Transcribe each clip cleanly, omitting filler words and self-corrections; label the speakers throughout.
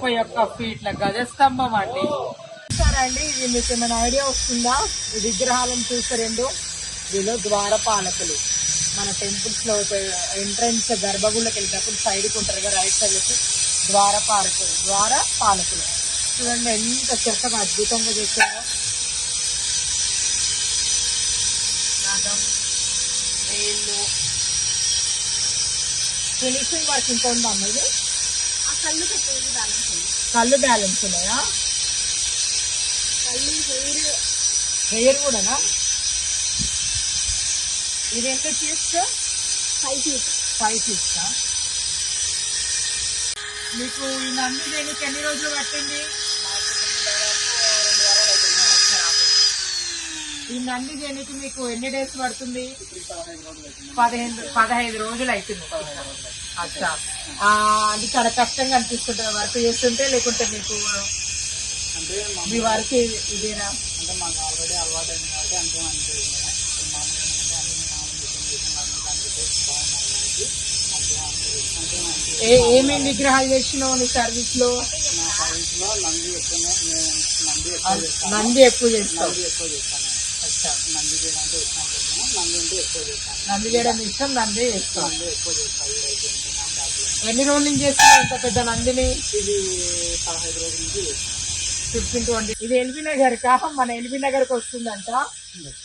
Speaker 1: 31 ఫీట్ల గజస్తంభం అండి. సరే అండి, ఇది మీకు ఏమైనా ఐడియా వస్తుందా? ఈ విగ్రహాలను చూస్తే రెండు, వీళ్ళు ద్వారపాలకులు. మన టెంపుల్స్ లో ఎంట్రన్స్ గర్భగుళ్ళకి వెళ్ళేటప్పుడు సైడ్కి ఉంటారు కదా, రైట్ సైడ్ వచ్చి ద్వారపాలకులు. చూడండి ఎంత చక్కగా అద్భుతంగా చేశారో. వేళ్ళు ఫినిషింగ్ వర్క్ ఇంకా ఉందమ్మా. ఇది కళ్ళు బ్యాలెన్స్ ఉన్నాయా? హెయిర్ కూడానా? ఇది ఎంత ఫీట్స్? 5 ఫీట్స్. మీకు ఈ నంది దేనికి ఎన్ని రోజులు పట్టింది? ఈ నంది దేనికి మీకు ఎన్ని డేస్ పడుతుంది? 15 రోజులు అవుతుంది. అచ్చా, అది చాలా కష్టంగా అనిపిస్తుంటుంది వర్క్ చేస్తుంటే, లేకుంటే మీకు మీ వర్క్ ఇదేనా?
Speaker 2: అంటే మాకు ఆల్రెడీ అలవాటు అయింది కాబట్టి అంతే అనిపించింది.
Speaker 1: ఏమేమి విగ్రహాలు చేసినావు నీ సర్వీస్ లో?
Speaker 2: నా సర్వీస్ లో నంది ఎక్కువ
Speaker 1: చేస్తాను.
Speaker 2: నంది చేయడానికి నంది అంటే ఎక్కువ చేస్తాను.
Speaker 1: నంది చేయడం ఇష్టం, నంది చేస్తాం.
Speaker 2: ఎక్కువ చేస్తాను.
Speaker 1: ఎన్ని రోజుల నుంచి చేస్తున్నావు ఇంత పెద్ద నందిని?
Speaker 2: ఇది 15 రోజుల నుంచి చేస్తాను.
Speaker 1: 15-20. ఇది ఎల్బీ నగర్ మన ఎల్బీ నగర్కి వస్తుందంట.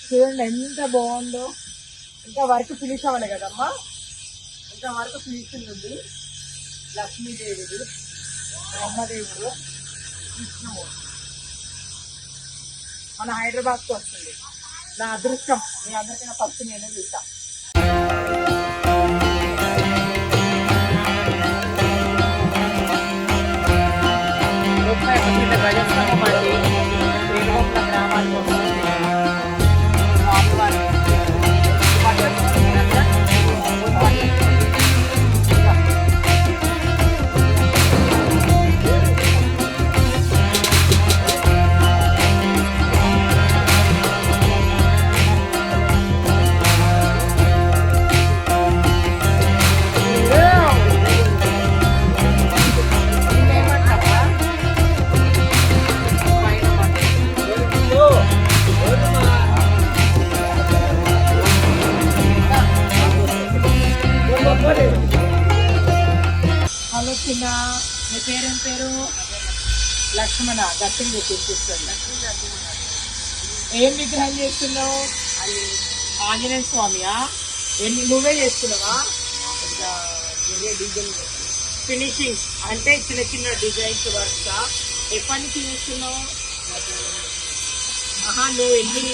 Speaker 1: చూడండి ఎంత బాగుందో. ఇంకా వర్క్ ఫినిష్ అవ్వాలి కదమ్మా, ఇంకా వర్క్ ఫినిషింగ్ ఉంది. లక్ష్మీదేవుడు, బ్రహ్మదేవుడు, కృష్ణమూర్తి మన హైదరాబాద్కి వస్తుంది. నా అదృష్టం, మీ అందరికైనా ఫస్ట్ నేనే చూసా. గజస్తంభం అండి, శ్రీకాకుళం గ్రామానికి వస్తుంది. హలో చిన్న, మీ పేరేం పేరు? లక్ష్మణ. గట్టిగా చూపిస్తుంది. ఏం విగ్రహం చేస్తున్నావు? అది ఆంజనేయ స్వామియా? నువ్వే చేస్తున్నావా? ఫినిషింగ్ అంటే చిన్న చిన్న డిజైన్స్ వర్క్స్ ఎప్పటి నుంచి చేస్తున్నావు? నువ్వు ఎన్ని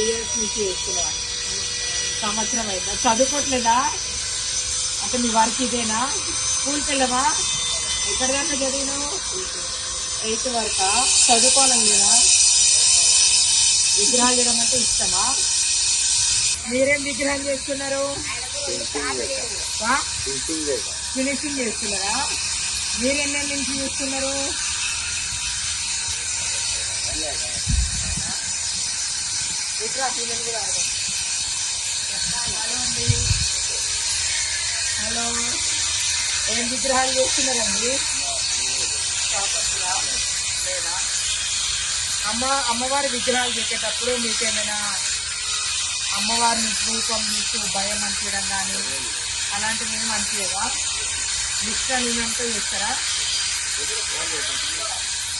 Speaker 1: ఇయర్స్ నుంచి చేస్తున్నావు? సంవత్సరం అయిందా? చదువుకోవట్లేదా? అంటే మీ వర్క్ ఇదేనా? స్కూల్కి వెళ్ళవా? ఎక్కడి దాకా చదివినావు? 8th వరకా? చదువుకోవాలని లేదా? విగ్రహాలు చేయడం అంటే ఇష్టమా? మీరేం విగ్రహం చేస్తున్నారు? ఫినిషింగ్ చేస్తున్నారా? మీరు ఎన్ని నుంచి చూస్తున్నారు? హలో, ఏం విగ్రహాలు చేస్తున్నారండి? లేదా అమ్మవారి విగ్రహాలు చేసేటప్పుడు మీకేమైనా అమ్మవారిని రూపం మీకు భయం అనిపించడం కానీ అలాంటివి ఏమి అనిపించదా? నిష్ఠ నియమంతో చేస్తారా?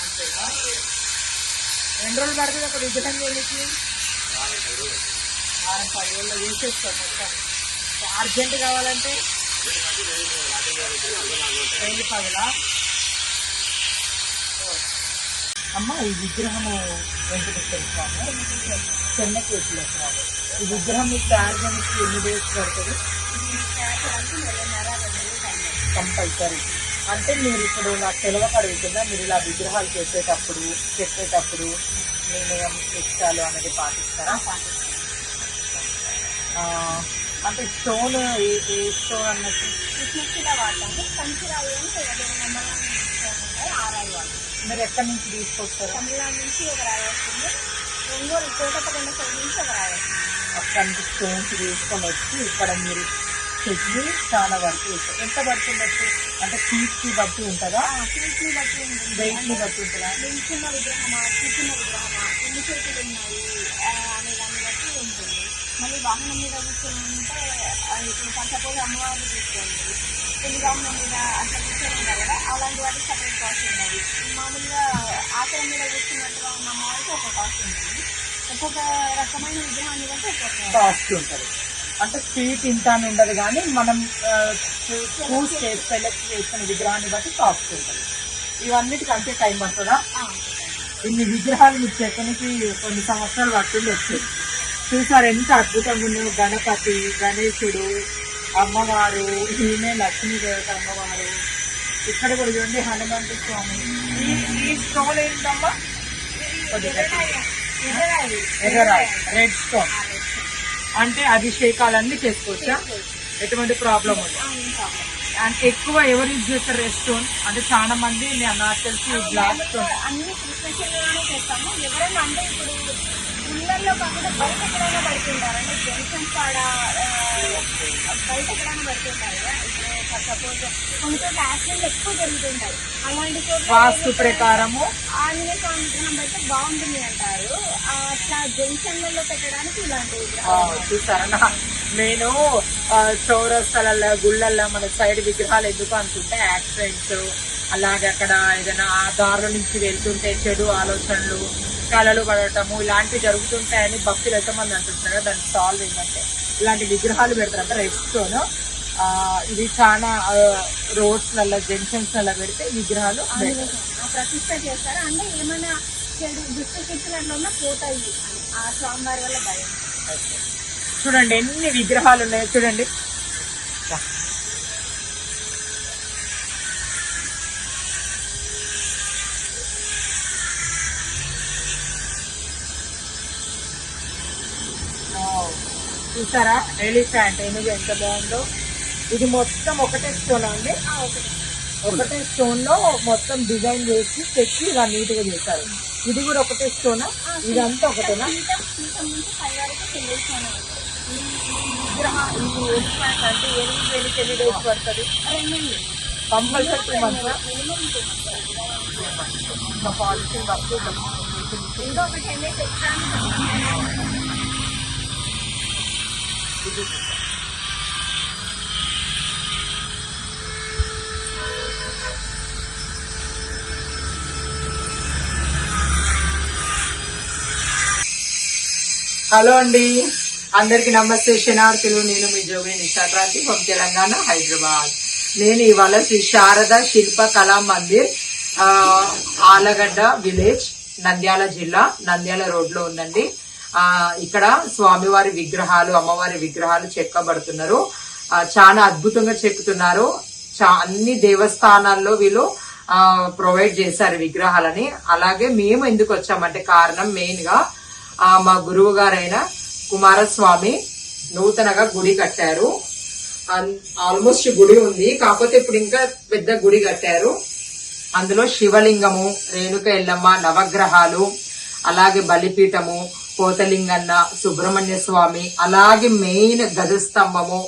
Speaker 1: అంతేనా? 2 రోజులు పడుతుంది ఒక విగ్రహం చేయడానికి? 6-10 రోజుల్లో చేసేస్తాం మొత్తం. అర్జెంట్ కావాలంటే 1000 అమ్మ. ఈ విగ్రహము వెంకటేశ్వర స్వామి, చెన్నకేశ్వర స్వామి. ఈ విగ్రహం మీకు తయారు చేయడానికి ఎన్ని డేస్ పడుతుంది? కంపల్సరీ. అంటే మీరు ఇప్పుడు నాకు తెలియక అడుగుతుందా, మీరు ఇలా విగ్రహాలు చేసేటప్పుడు చెప్పేటప్పుడు నేను ఇష్టాలు అనేది పాటిస్తారా? అంటే స్టోన్ ఏ స్టోన్ అన్నట్టు? మీరు ఎక్కడి నుంచి తీసుకొస్తారు?
Speaker 3: తమిళనాడు నుంచి ఒక రాయి వస్తుంది, ఒంగోలు కోటపకొండ సైడ్ నుంచి ఒక రాయి వస్తుంది.
Speaker 1: అక్కడి నుంచి స్టోన్స్ తీసుకొని వచ్చి ఇక్కడ మీరు వచ్చేసి చాలా వర్క్ చేస్తారు. ఎంత పడుతుండొచ్చు అంటే పీస్కి బట్టి ఉంటుందా,
Speaker 3: పీస్ని బట్టి ఉంటుంది,
Speaker 1: వెయిట్ని బట్టి ఉంటుందా?
Speaker 3: నిల్చున్న విగ్రహమా కూర్చున్న విగ్రహమా ఎన్ని చేతులు ఉన్నాయి అనే దాన్ని బట్టి ఉంటుంది. మళ్ళీ వాహనం మీద కూర్చొని ఉంటే ఇప్పుడు సపోజ్ అమ్మవారిని తీసుకోండి, పెళ్లి వాహనం మీద అట్లా కూర్చొని ఉంటారు కదా, అలాంటి వాటికి సపరేట్ కాస్ట్ ఉన్నది. మామూలుగా ఆసనం మీద కూర్చున్నట్టుగా ఉన్న అమ్మవారికి ఒక కాస్ట్ ఉంటుంది. ఒక్కొక్క రకమైన విగ్రహాన్ని బట్టి ఒక్కొక్క
Speaker 1: కాస్ట్ ఉంటుంది. అంటే ఫీట్ ఇంత అని ఉండదు, కానీ మనం చూస్ చేసి సెలెక్ట్ చేసిన విగ్రహాన్ని బట్టి కాస్ట్ ఉంటుంది. ఇవన్నిటికి అంతే టైం పడుతుందా? ఇన్ని విగ్రహాలు మీకు చెక్కనికి కొన్ని సంవత్సరాలు పట్టుండొచ్చు. చూసారు ఎంత అద్భుతంగా ఉన్నాయో. గణపతి, గణేశుడు, అమ్మవారు, ఈమె లక్ష్మీదేవత అమ్మవారు. ఇక్కడ కూడా చూడండి హనుమంతు స్వామి. ఈ స్టోన్ ఏంటమ్మా? ఎర్రరాయి, రెడ్ స్టోన్. అంటే అభిషేకాలన్నీ చేసుకోవచ్చా? ఎటువంటి ప్రాబ్లం ఉంది? అంటే ఎక్కువ ఎవరు యూజ్ చేస్తారు రెడ్ స్టోన్? అంటే చాలా మంది నాకు తెలిసి గ్లాస్ స్టోన్
Speaker 3: అన్ని కృష్ణశైలిలోనే చేస్తాము. ఎవరైనా అంటే ఇప్పుడు ఇళ్ళల్లో కాకుండా బయట ఎక్కడైనా పడుతుంటారు, అంటే జంక్షన్ కాడ బయట ఎక్కడైనా పడుతుంటారు కదా. ఇప్పుడు సపోజ్ కొన్ని చోట్ల యాక్సిడెంట్లు ఎక్కువ జరుగుతుంటాయి. అలాంటి చోట్ల
Speaker 1: వాస్తు ప్రకారము
Speaker 3: ఆంజనేయ స్వామి విగ్రహం పెడితే బాగుంటుంది అంటారు. అట్లా జంక్షన్లలో పెట్టడానికి ఇలాంటి
Speaker 1: చూసారా? నేను చౌరస్తాలలో, గుళ్ళల్లో మన సైడ్ విగ్రహాలు ఎందుకు అనుకుంటే యాక్సిడెంట్స్, అలాగే అక్కడ ఏదైనా ఆ దారిలో నుంచి వెళ్తుంటే చెడు ఆలోచనలు, కళలు పడటము ఇలాంటివి జరుగుతుంటాయని భక్తులు ఎంతమంది అంటుంటారు. దానికి సాల్వ్ ఏంటంటే ఇలాంటి విగ్రహాలు పెడతారు. రెడ్ స్టోన్ ఇది చాలా రోడ్స్లలో, జంక్షన్స్లలో పెడితే విగ్రహాలు
Speaker 3: ప్రతిష్ట చేస్తారు. అంటే ఏమైనా చెడు దుష్ట శక్తులు అట్లా ఉన్నా పోతాయి ఆ స్వామివారి వల్ల భయం.
Speaker 1: చూడండి ఎన్ని విగ్రహాలు ఉన్నాయో చూడండి. చూసారా ఎలిఫెంట్ ఏనుగు ఎంత బాగుందో. ఇది మొత్తం ఒకటే స్టోన్ అండి. ఒకటే స్టోన్ లో మొత్తం డిజైన్ చేసి తెచ్చి ఇలా నీట్ గా చేశారు. ఇది కూడా ఒకటే స్టోనా? ఇదంతా ఒకటేనా? విగ్రహం ఇది ఎలిఫెంట్ అంటే ఎన్ని డేస్ పడుతుంది? Compulsory 2 months. పాలిషింగ్ వర్క్
Speaker 3: ఇంకా ఒక 10 days ఎక్స్ట్రా.
Speaker 1: హలో అండి, అందరికి నమస్తే. శనార్థులు. నేను మీ జోగిని నిషాక్రాంతి ఫ్రమ్ తెలంగాణ, హైదరాబాద్. నేను ఇవాళ శ్రీ శారద శిల్ప కళా మందిర్, ఆలగడ్డ విలేజ్, నంద్యాల జిల్లా, నంద్యాల రోడ్ లో ఉందండి. ఇక్కడ స్వామివారి విగ్రహాలు, అమ్మవారి విగ్రహాలు చెక్కబడుతున్నారు. చాలా అద్భుతంగా చెక్కుతున్నారు. అన్ని దేవస్థానాల్లో వీళ్ళు ప్రొవైడ్ చేశారు విగ్రహాలని. అలాగే మేము ఎందుకు వచ్చామంటే కారణం మెయిన్ గా మా గురువు గారైన కుమారస్వామి నూతనగా గుడి కట్టారు. ఆల్మోస్ట్ గుడి ఉంది, కాకపోతే ఇప్పుడు ఇంకా పెద్ద గుడి కట్టారు. అందులో శివలింగము, రేణుక ఎల్లమ్మ, నవగ్రహాలు, అలాగే బలిపీఠము, కోతలింగన్న, సుబ్రహ్మణ్య స్వామి, అలాగే మెయిన్ గజస్తంభము,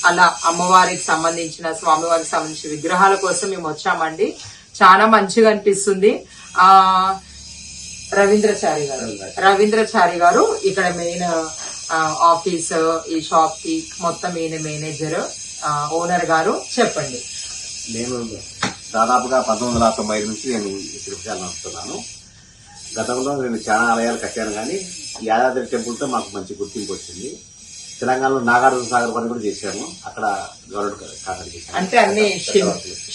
Speaker 1: అలా అమ్మవారికి సంబంధించిన, స్వామివారికి సంబంధించిన విగ్రహాల కోసం మేము వచ్చామండి. చాలా మంచిగా అనిపిస్తుంది. రవీంద్రచారి గారు ఇక్కడ మెయిన్ ఆఫీస్, ఈ షాప్ కి మొత్తం ఈయన మేనేజర్, ఓనర్ గారు. చెప్పండి.
Speaker 4: నేను దాదాపుగా 1995 నుంచి నేను తిరుపతి నడుస్తున్నాను. గతంలో నేను చాలా ఆలయాలు కట్టాను, కానీ యాదాద్రి టెంపుల్తో మాకు మంచి గుర్తింపు వచ్చింది. తెలంగాణలో నాగార్జున సాగర్ పని కూడా చేశాము. అక్కడ గవర్నమెంట్ కాంట్రాక్ట్ చేశాము.
Speaker 1: అంటే అన్ని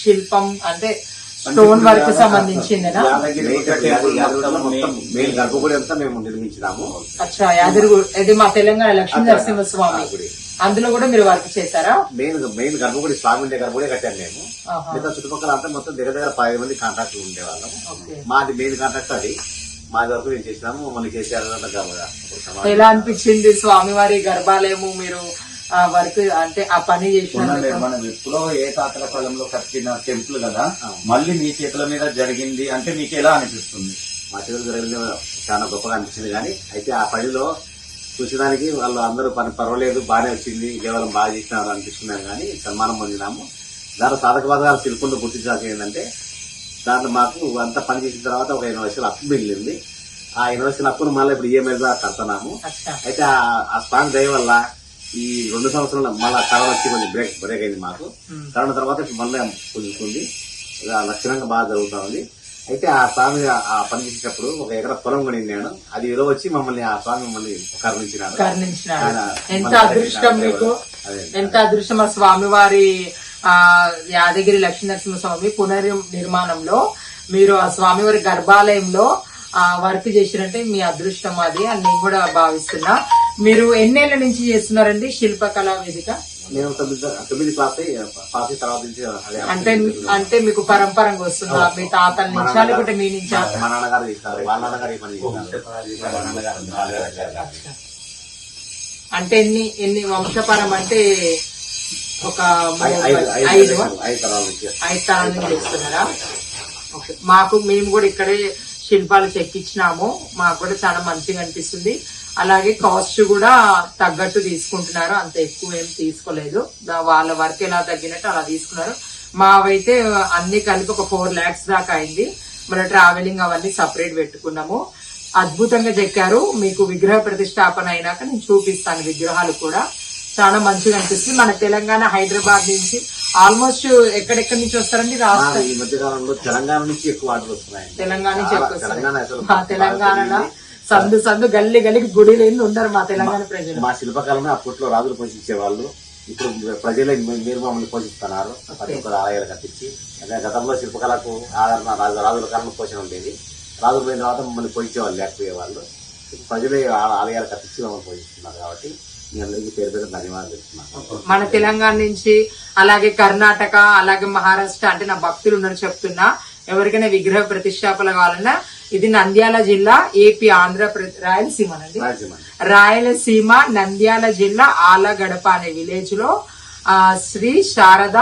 Speaker 1: శిల్పం అంటే స్టోన్ వర్క్ సంబంధించింది.
Speaker 4: మొత్తం మెయిన్ గర్భగుడి అంతా మేము నిర్మించినాము.
Speaker 1: అచ్చా, యాదగిరి, ఇది మా తెలంగాణ లక్ష్మీ నరసింహస్వామి గుడి, అందులో కూడా మీరు వర్క్ చేశారా?
Speaker 4: మెయిన్ గర్భగుడి, స్వామి ఉండే గర్భగుడి కట్టాను నేను. మిగతా చుట్టుపక్కల అంతా మొత్తం దగ్గర 10 మంది కాంట్రాక్టులు ఉండేవాళ్ళం. మాది మెయిన్ కాంట్రాక్ట్ అది. మాది వరకు మేము చేసినాము. మమ్మల్ని చేశారు.
Speaker 1: ఎలా అనిపించింది స్వామివారి గర్భాలయము మీరు వర్క్ అంటే ఆ పని చేసిన?
Speaker 5: మనం ఎప్పుడో ఏ తాతల కాలంలో కట్టిన టెంపుల్ కదా, మళ్ళీ మీ చేతుల మీద జరిగింది అంటే మీకు ఎలా అనిపిస్తుంది?
Speaker 4: మా చేతులు జరిగింది చాలా గొప్పగా అనిపించింది. కానీ అయితే ఆ పనిలో చూసేదానికి వాళ్ళు అందరూ పని పర్వాలేదు, బాగానే వచ్చింది, కేవలం బాగా చేసినారు అనిపిస్తున్నాం కానీ సన్మానం పొందినాము. దాంట్లో సాధక బాధకాలు తెలుపుకుంటూ గుర్తించాల్సి ఏంటంటే దాంట్లో మాకు అంతా పని చేసిన తర్వాత ఒక 80 లక్షలు అప్పు మిగిలింది. ఆ 80 లక్షల అప్పును మళ్ళీ ఇప్పుడు ఈఎంఐ ద్వారా కడుతున్నాము. అయితే ఆ స్పాన్ దయ వల్ల ఈ 2 సంవత్సరాలు మళ్ళీ కరోనా వచ్చి కొంచెం బ్రేక్ అయింది మాకు. కరోనా తర్వాత ఇప్పుడు మళ్ళీ కుదురుతుంది, లక్షణంగా బాగా జరుగుతా ఉంది. అయితే ఆ స్వామి ఆ పని చేసేటప్పుడు ఒక ఎకరా పొలం కొనిన్నాను. అది ఈరోజు వచ్చి మమ్మల్ని ఆ స్వామి మమ్మల్ని కరుణించినాడు.
Speaker 1: ఎంత అదృష్టం మీకు, ఎంత అదృష్టం. ఆ స్వామివారి యాదగిరి లక్ష్మీనరసింహ స్వామి పునర్నిర్మాణంలో మీరు ఆ స్వామివారి గర్భాలయంలో వర్క్ చేసినట్టే మీ అదృష్టం అది అని నేను కూడా భావిస్తున్నా. మీరు ఎన్నేళ్ల నుంచి చేస్తున్నారండి శిల్పకళా వేదిక?
Speaker 4: నేను 9 క్లాస్ తర్వాత నుంచి
Speaker 1: అంటే మీకు పరంపరంగా వస్తుందా? మీ తాతల నుంచి లేకుంటే మీ నుంచి?
Speaker 4: మా నాన్నగారు చేస్తారు, వాళ్ళ నాన్నగారు ఈ పని చేస్తారు.
Speaker 1: అంటే ఎన్ని వంశపరం అంటే ఒక 5 తరాల నుంచి చేస్తున్నారా? ఓకే. మేము కూడా ఇక్కడే శిల్పాలు చెక్కించినాము, మాకు కూడా చాలా మంచిగా అనిపిస్తుంది. అలాగే కాస్ట్ కూడా తగ్గట్టు తీసుకుంటున్నారు, అంత ఎక్కువ ఏం తీసుకోలేదు. వాళ్ళ వర్క్ ఎలా తగ్గినట్టు అలా తీసుకున్నారు. మావైతే అన్ని కలిపి ఒక 4 lakhs దాకా అయింది. మన ట్రావెలింగ్ అవన్నీ సపరేట్ పెట్టుకున్నాము. అద్భుతంగా చెక్కారు. మీకు విగ్రహ ప్రతిష్టాపన అయినాక నేను చూపిస్తాను విగ్రహాలు కూడా. చాలా మంచిగా అనిపిస్తుంది. మన తెలంగాణ హైదరాబాద్ నుంచి ఆల్మోస్ట్ ఎక్కడెక్కడి నుంచి వస్తారండి? రాష్ట్రం
Speaker 4: ఈ మధ్య కాలంలో తెలంగాణ నుంచి ఎక్కువ ఆర్డర్ వస్తున్నాయి.
Speaker 1: తెలంగాణ నుంచి ఎక్కువ. తెలంగాణలో సందు గల్లి గల్లికి గుడి లేని ఉండరు మా తెలంగాణ ప్రజలు.
Speaker 4: మా శిల్పకళను అప్పట్లో రాజులు పోషించే వాళ్ళు, ఇప్పుడు ప్రజలే మీరు మమ్మల్ని పోషిస్తున్నారు. ప్రతి ఒక్కరు ఆలయాలు కట్టించి. అదే గతంలో శిల్పకళకు ఆదరణ రాజుల కాలంలో పోషణ ఉండేది. రాజులు పోయిన తర్వాత మమ్మల్ని పోషించేవాళ్ళు లేకపోయేవాళ్ళు. ప్రజలే ఆలయాలు కట్టించి మమ్మల్ని పోషిస్తున్నారు. కాబట్టి మీ అందరికీ పేరు పేరు ధన్యవాదాలు చెప్తున్నాను.
Speaker 1: మన తెలంగాణ నుంచి అలాగే కర్ణాటక అలాగే మహారాష్ట్ర అంటే నా భక్తులు ఉన్నారు చెప్తున్నా. ఎవరికైనా విగ్రహ ప్రతిష్టాపన కావాలన్నా ఇది నంద్యాల జిల్లా, ఏపీ, ఆంధ్రప్రదేశ్, రాయలసీమనండి, రాయలసీమ నంద్యాల జిల్లా ఆలగడప అనే విలేజ్ లో శ్రీ శారద